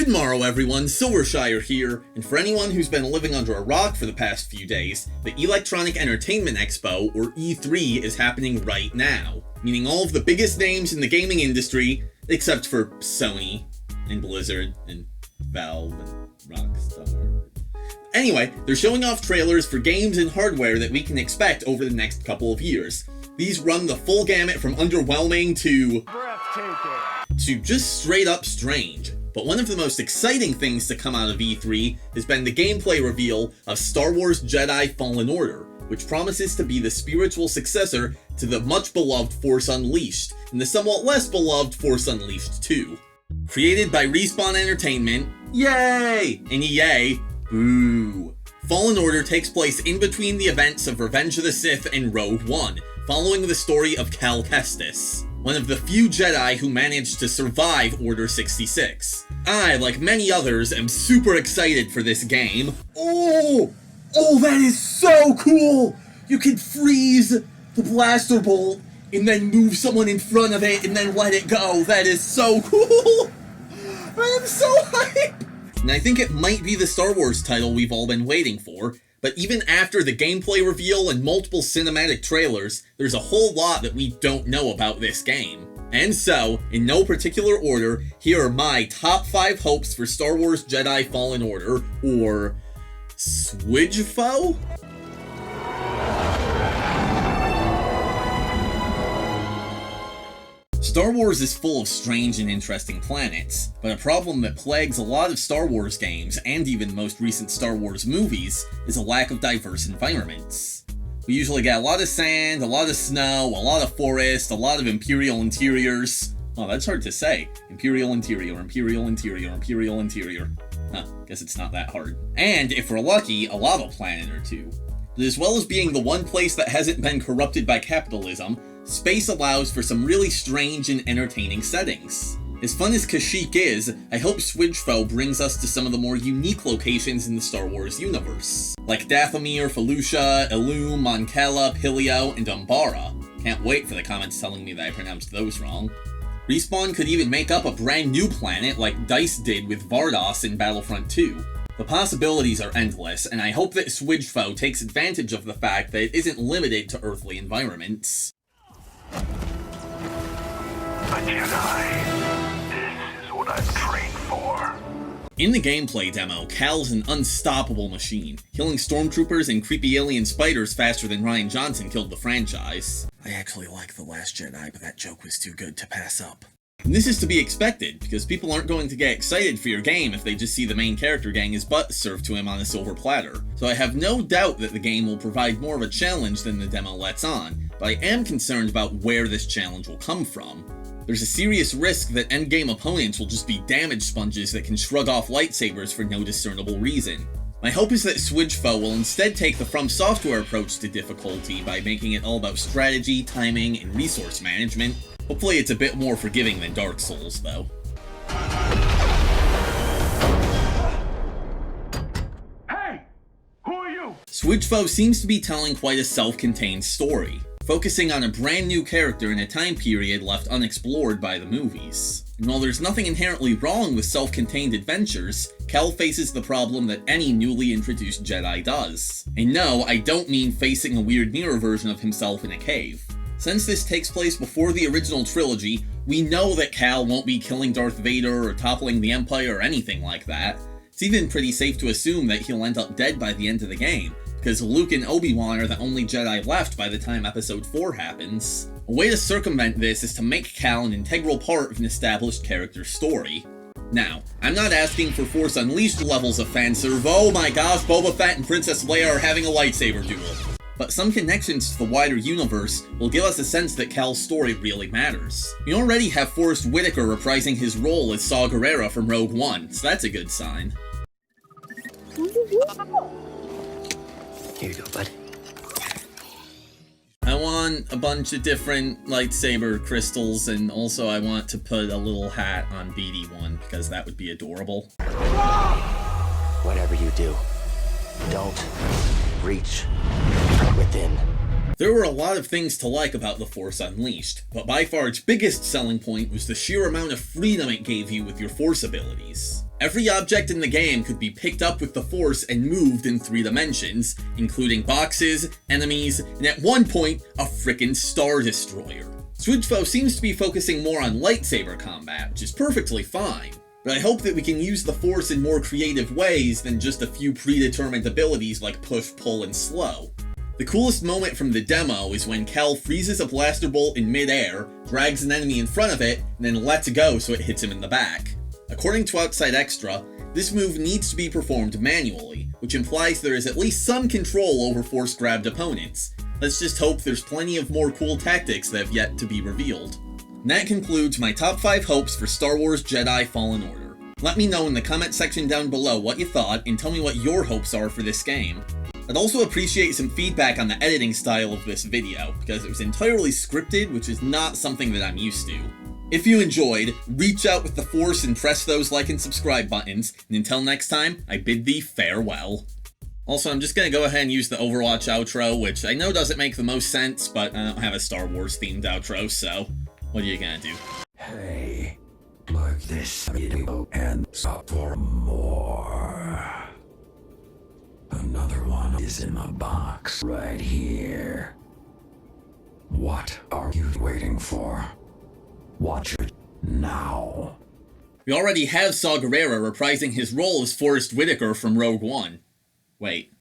Good morrow everyone, Silvershire here, and for anyone who's been living under a rock for the past few days, the Electronic Entertainment Expo, or E3, is happening right now. Meaning all of the biggest names in the gaming industry, except for Sony, and Blizzard, and Valve, and Rockstar. Anyway, they're showing off trailers for games and hardware that we can expect over the next couple of years. These run the full gamut from underwhelming to breathtaking to just straight up strange. But one of the most exciting things to come out of E3 has been the gameplay reveal of Star Wars Jedi Fallen Order, which promises to be the spiritual successor to the much beloved Force Unleashed, and the somewhat less beloved Force Unleashed 2. Created by Respawn Entertainment, yay! And EA, boo. Fallen Order takes place in between the events of Revenge of the Sith and Rogue One, following the story of Cal Kestis, one of the few Jedi who managed to survive Order 66. I, like many others, am super excited for this game. Oh, that is so cool! You can freeze the blaster bolt and then move someone in front of it and then let it go. That is so cool! I'm so hyped! And I think it might be the Star Wars title we've all been waiting for. But even after the gameplay reveal and multiple cinematic trailers, there's a whole lot that we don't know about this game. And so, in no particular order, here are my top 5 hopes for Star Wars Jedi Fallen Order, or SWJFO? Star Wars is full of strange and interesting planets, but a problem that plagues a lot of Star Wars games, and even the most recent Star Wars movies, is a lack of diverse environments. We usually get a lot of sand, a lot of snow, a lot of forest, a lot of Imperial interiors. Oh, that's hard to say. Imperial interior, Imperial interior, Imperial interior. Huh, guess it's not that hard. And, if we're lucky, a lava planet or two. But as well as being the one place that hasn't been corrupted by capitalism, space allows for some really strange and entertaining settings. As fun as Kashyyyk is, I hope SWJFO brings us to some of the more unique locations in the Star Wars universe, like Dathomir, Felucia, Ilum, Mon Cala, Pilio, and Umbara. Can't wait for the comments telling me that I pronounced those wrong. Respawn could even make up a brand new planet like DICE did with Vardos in Battlefront 2. The possibilities are endless, and I hope that SWJFO takes advantage of the fact that it isn't limited to earthly environments. A Jedi. This is what I've trained for. In the gameplay demo, Cal's an unstoppable machine, killing stormtroopers and creepy alien spiders faster than Rian Johnson killed the franchise. I actually like The Last Jedi, but that joke was too good to pass up. And this is to be expected, because people aren't going to get excited for your game if they just see the main character getting his butt served to him on a silver platter. So I have no doubt that the game will provide more of a challenge than the demo lets on, but I am concerned about where this challenge will come from. There's a serious risk that endgame opponents will just be damage sponges that can shrug off lightsabers for no discernible reason. My hope is that SWJFO will instead take the From Software approach to difficulty by making it all about strategy, timing, and resource management. Hopefully it's a bit more forgiving than Dark Souls, though. Hey! Who are you? SWJFO seems to be telling quite a self-contained story, focusing on a brand new character in a time period left unexplored by the movies. And while there's nothing inherently wrong with self-contained adventures, Cal faces the problem that any newly introduced Jedi does. And no, I don't mean facing a weird mirror version of himself in a cave. Since this takes place before the original trilogy, we know that Cal won't be killing Darth Vader or toppling the Empire or anything like that. It's even pretty safe to assume that he'll end up dead by the end of the game, because Luke and Obi-Wan are the only Jedi left by the time Episode 4 happens. A way to circumvent this is to make Cal an integral part of an established character's story. Now, I'm not asking for Force Unleashed levels of fanserve, oh my gosh, Boba Fett and Princess Leia are having a lightsaber duel. But some connections to the wider universe will give us a sense that Cal's story really matters. We already have Forrest Whitaker reprising his role as Saw Gerrera from Rogue One, so that's a good sign. Here you go, bud. I want a bunch of different lightsaber crystals, and also I want to put a little hat on BD1, because that would be adorable. Whatever you do, don't reach within. There were a lot of things to like about The Force Unleashed, but by far its biggest selling point was the sheer amount of freedom it gave you with your Force abilities. Every object in the game could be picked up with the Force and moved in 3 dimensions, including boxes, enemies, and at one point, a frickin' Star Destroyer. SWJFO seems to be focusing more on lightsaber combat, which is perfectly fine, but I hope that we can use the Force in more creative ways than just a few predetermined abilities like push, pull, and slow. The coolest moment from the demo is when Kel freezes a blaster bolt in mid-air, drags an enemy in front of it, and then lets go so it hits him in the back. According to Outside Extra, this move needs to be performed manually, which implies there is at least some control over force-grabbed opponents. Let's just hope there's plenty of more cool tactics that have yet to be revealed. And that concludes my top 5 hopes for Star Wars Jedi Fallen Order. Let me know in the comment section down below what you thought, and tell me what your hopes are for this game. I'd also appreciate some feedback on the editing style of this video, because it was entirely scripted, which is not something that I'm used to. If you enjoyed, reach out with the Force and press those like and subscribe buttons, and until next time, I bid thee farewell. Also, I'm just gonna go ahead and use the Overwatch outro, which I know doesn't make the most sense, but I don't have a Star Wars themed outro, so what are you gonna do? Hey, like this video and stop for more. Another one is in the box right here. What are you waiting for? Watch it now. We already have Saw Gerrera reprising his role as Forrest Whitaker from Rogue One. Wait,